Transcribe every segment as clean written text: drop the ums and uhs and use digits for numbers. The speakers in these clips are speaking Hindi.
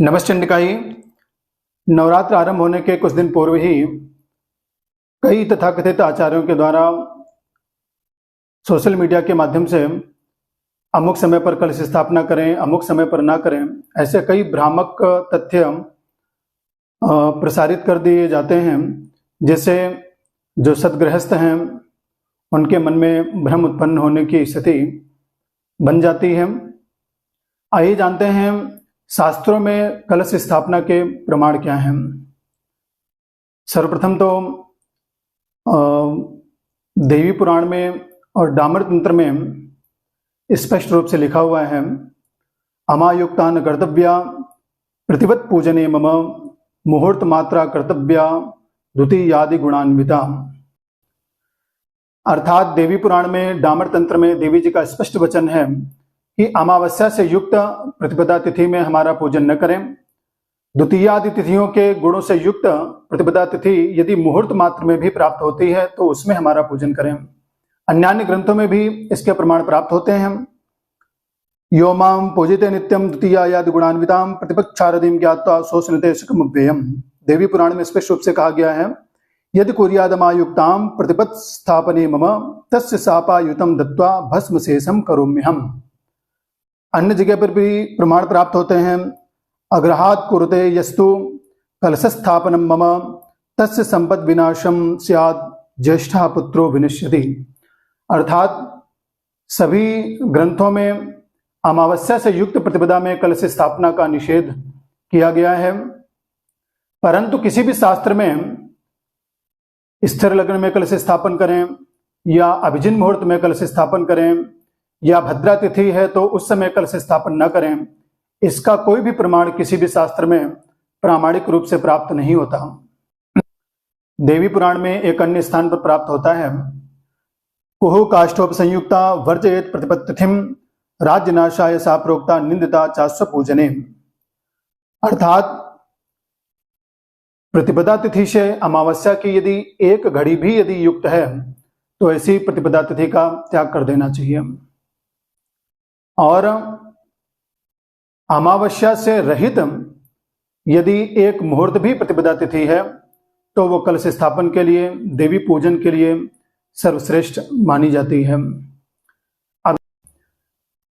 नमश्चंडिकाई। नवरात्र आरंभ होने के कुछ दिन पूर्व ही कई तथाकथित आचार्यों के द्वारा सोशल मीडिया के माध्यम से अमुक समय पर कलश स्थापना करें, अमुक समय पर ना करें, ऐसे कई भ्रामक तथ्य प्रसारित कर दिए जाते हैं, जिससे जो सद्गृहस्थ हैं उनके मन में भ्रम उत्पन्न होने की स्थिति बन जाती है। आइए जानते हैं शास्त्रों में कलश स्थापना के प्रमाण क्या हैं। सर्वप्रथम तो देवी पुराण में और डामर तंत्र में स्पष्ट रूप से लिखा हुआ है, अमायुक्तान कर्तव्या प्रतिवत पूजने मम मुहूर्त मात्रा कर्तव्या द्वितीयादि गुणान्विता। अर्थात देवी पुराण में डामर तंत्र में देवी जी का स्पष्ट वचन है कि अमावस्या से युक्त प्रतिपदा तिथि में हमारा पूजन न करें। द्वितीयादि तिथियों के गुणों से युक्त प्रतिपदा तिथि यदि मुहूर्त मात्र में भी प्राप्त होती है तो उसमें हमारा पूजन करें। अन्यान्य ग्रंथों में भी इसके प्रमाण प्राप्त होते हैं। यो माम पूजिते नित्यम द्वितीयादि गुणान्विताम प्रतिपक्षारदिम ज्ञात्वा सोसनते सुखमुव्ययम्। देवी पुराण में स्पष्ट रूप से कहा गया है, यदि कुर्यादमायुक्ताम प्रतिपत् स्थापने मम तस्य सापायुतम दत्वा भस्म शेषम करोम्यहम्। अन्य जगह पर भी प्रमाण प्राप्त होते हैं, अग्रहात् कुरुते यस्तु कलशस्थापनम मम तस्य संपद विनाशम स्यात् ज्येष्ठा पुत्रो विनश्यति। अर्थात सभी ग्रंथों में अमावस्या से युक्त प्रतिपदा में कलश स्थापना का निषेध किया गया है, परंतु किसी भी शास्त्र में स्थिर लग्न में कलश स्थापन करें या अभिजिन मुहूर्त में कलश स्थापन करें या भद्रा तिथि है तो उस समय कलश स्थापन न करें, इसका कोई भी प्रमाण किसी भी शास्त्र में प्रामाणिक रूप से प्राप्त नहीं होता। देवी पुराण में एक अन्य स्थान पर प्राप्त होता है, कुहु काष्ठोप संयुक्ता वर्जयेत प्रतिपत्तिथिम राज्यनाशाय सा प्रोक्ता निंदिता चास्व पूजने। अर्थात प्रतिपदा तिथि से अमावस्या की यदि एक घड़ी भी यदि युक्त है तो ऐसी प्रतिपदा तिथि का त्याग कर देना चाहिए। और अमावस्या से रहित यदि एक मुहूर्त भी प्रतिपदा तिथि है तो वो कलश स्थापन के लिए, देवी पूजन के लिए सर्वश्रेष्ठ मानी जाती है। अब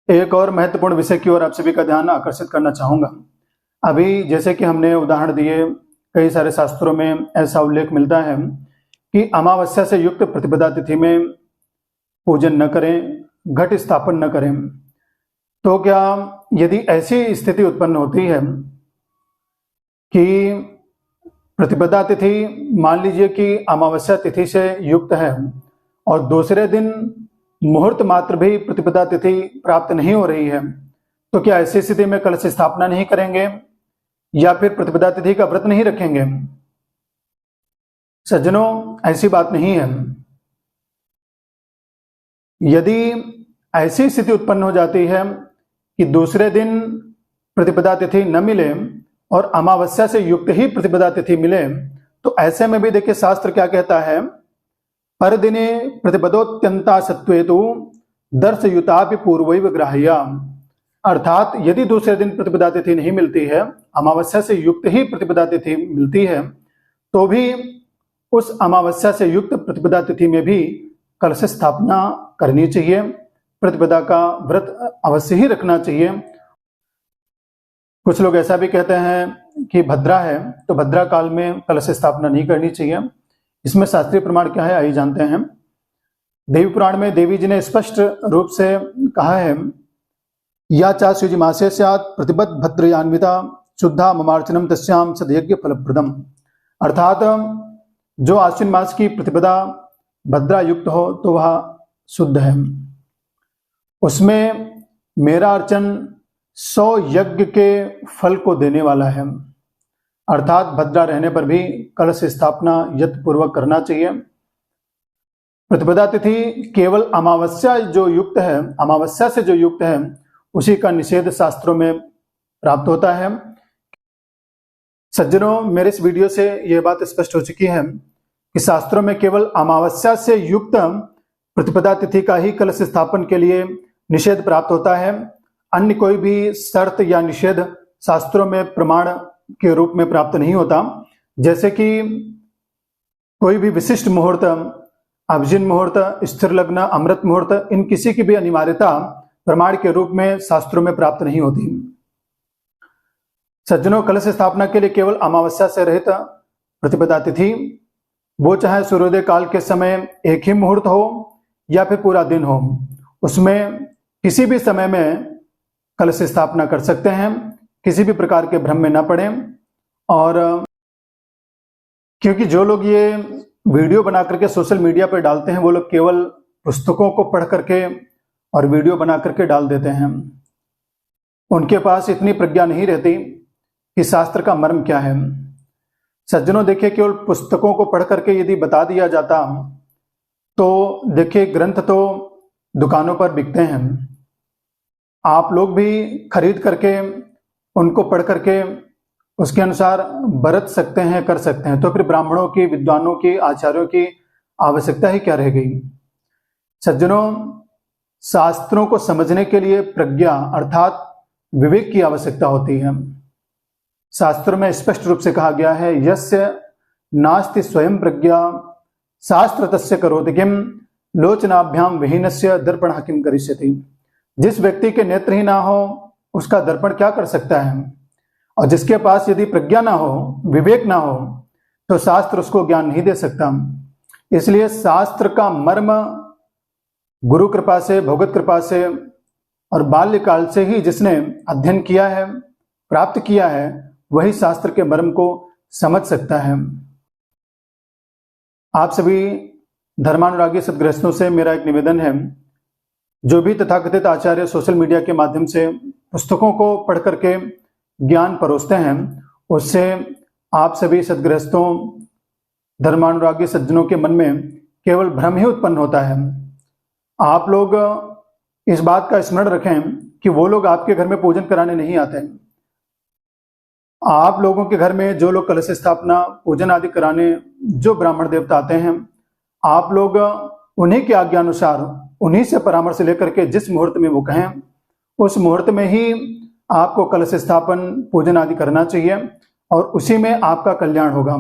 एक और महत्वपूर्ण विषय की ओर आप सभी का ध्यान आकर्षित करना चाहूंगा। अभी जैसे कि हमने उदाहरण दिए, कई सारे शास्त्रों में ऐसा उल्लेख मिलता है कि अमावस्या से युक्त प्रतिपदा तिथि में पूजन न करें, घट स्थापन न करें। तो क्या यदि ऐसी स्थिति उत्पन्न होती है कि प्रतिपदा तिथि मान लीजिए कि अमावस्या तिथि से युक्त है और दूसरे दिन मुहूर्त मात्र भी प्रतिपदा तिथि प्राप्त नहीं हो रही है, तो क्या ऐसी स्थिति में कलश स्थापना नहीं करेंगे या फिर प्रतिपदा तिथि का व्रत नहीं रखेंगे? सज्जनों, ऐसी बात नहीं है। यदि ऐसी स्थिति उत्पन्न हो जाती है कि दूसरे दिन प्रतिपदा तिथि न मिले और अमावस्या से युक्त ही प्रतिपदा तिथि मिले, तो ऐसे में भी देखिए शास्त्र क्या कहता है, पर दिने प्रतिपदोत्यंता सत्वेतु दर्शयुतापि पूर्वैव ग्राह्या। अर्थात यदि दूसरे दिन प्रतिपदा तिथि नहीं मिलती है, अमावस्या से युक्त ही प्रतिपदा तिथि मिलती है, तो भी उस अमावस्या से युक्त प्रतिपदा तिथि में भी कलश स्थापना करनी चाहिए, प्रतिपदा का व्रत अवश्य ही रखना चाहिए। कुछ लोग ऐसा भी कहते हैं कि भद्रा है तो भद्रा काल में कलश स्थापना नहीं करनी चाहिए। इसमें शास्त्रीय प्रमाण क्या है, आइए जानते हैं। देवी पुराण में देवी जी ने स्पष्ट रूप से कहा है, या चा शुचि मासे स्यात् प्रतिपद भद्रयान्विता शुद्धा ममार्चनम तस्याम सदयज्ञ फलप्रदम। अर्थात जो आश्विन मास की प्रतिपदा भद्रा युक्त हो तो वह शुद्ध है, उसमें मेरा अर्चन 100 यज्ञ के फल को देने वाला है। अर्थात भद्रा रहने पर भी कलश स्थापना यत्नपूर्वक करना चाहिए। प्रतिपदा तिथि केवल अमावस्या जो युक्त है, अमावस्या से जो युक्त है उसी का निषेध शास्त्रों में प्राप्त होता है। सज्जनों, मेरे इस वीडियो से यह बात स्पष्ट हो चुकी है कि शास्त्रों में केवल अमावस्या से युक्त प्रतिपदा तिथि का ही कलश स्थापन के लिए निषेध प्राप्त होता है। अन्य कोई भी शर्त या निषेध शास्त्रों में प्रमाण के रूप में प्राप्त नहीं होता। जैसे कि कोई भी विशिष्ट मुहूर्त, अभिजिन मुहूर्त, स्थिर लग्न, अमृत मुहूर्त, इन किसी की भी अनिवार्यता प्रमाण के रूप में शास्त्रों में प्राप्त नहीं होती। सज्जनों, कलश स्थापना के लिए केवल अमावस्या से रहित प्रतिपदा तिथि, वो चाहे सूर्योदय काल के समय एक ही मुहूर्त हो या फिर पूरा दिन हो, उसमें किसी भी समय में कलश स्थापना कर सकते हैं, किसी भी प्रकार के भ्रम में न पड़े। और क्योंकि जो लोग ये वीडियो बना करके सोशल मीडिया पर डालते हैं, वो लोग केवल पुस्तकों को पढ़ करके और वीडियो बना करके डाल देते हैं। उनके पास इतनी प्रज्ञा नहीं रहती कि शास्त्र का मर्म क्या है। सज्जनों, देखिए, केवल पुस्तकों को पढ़ करके यदि बता दिया जाता तो देखिए, ग्रंथ तो दुकानों पर बिकते हैं, आप लोग भी खरीद करके उनको पढ़ करके उसके अनुसार बरत सकते हैं, कर सकते हैं। तो फिर ब्राह्मणों की, विद्वानों की, आचार्यों की आवश्यकता ही क्या रह गई। सज्जनों, शास्त्रों को समझने के लिए प्रज्ञा अर्थात विवेक की आवश्यकता होती है। शास्त्रों में स्पष्ट रूप से कहा गया है, यस्य नास्ति स्वयं प्रज्ञा शास्त्र तस्य करोति किम लोचनाभ्याम विहीनस्य दर्पण किम करिष्यति। जिस व्यक्ति के नेत्र ही ना हो उसका दर्पण क्या कर सकता है। और जिसके पास यदि प्रज्ञा ना हो, विवेक ना हो, तो शास्त्र उसको ज्ञान नहीं दे सकता। इसलिए शास्त्र का मर्म गुरु कृपा से, भगवत कृपा से और बाल्यकाल से ही जिसने अध्ययन किया है, प्राप्त किया है, वही शास्त्र के मर्म को समझ सकता है। आप सभी धर्मानुरागी सद्गृहस्थों से मेरा एक निवेदन है, जो भी तथाकथित आचार्य सोशल मीडिया के माध्यम से पुस्तकों को पढ़ करके ज्ञान परोसते हैं, उससे आप सभी सद्गृहस्थों, धर्मानुरागी सज्जनों के मन में केवल भ्रम ही उत्पन्न होता है। आप लोग इस बात का स्मरण रखें कि वो लोग आपके घर में पूजन कराने नहीं आते। आप लोगों के घर में जो लोग कलश स्थापना, पूजन आदि कराने जो ब्राह्मण देवता आते हैं, आप लोग उन्हीं के आज्ञानुसार, उन्हीं से परामर्श लेकर के जिस मुहूर्त में वो कहें, उस मुहूर्त में ही आपको कलश स्थापन, पूजन आदि करना चाहिए और उसी में आपका कल्याण होगा।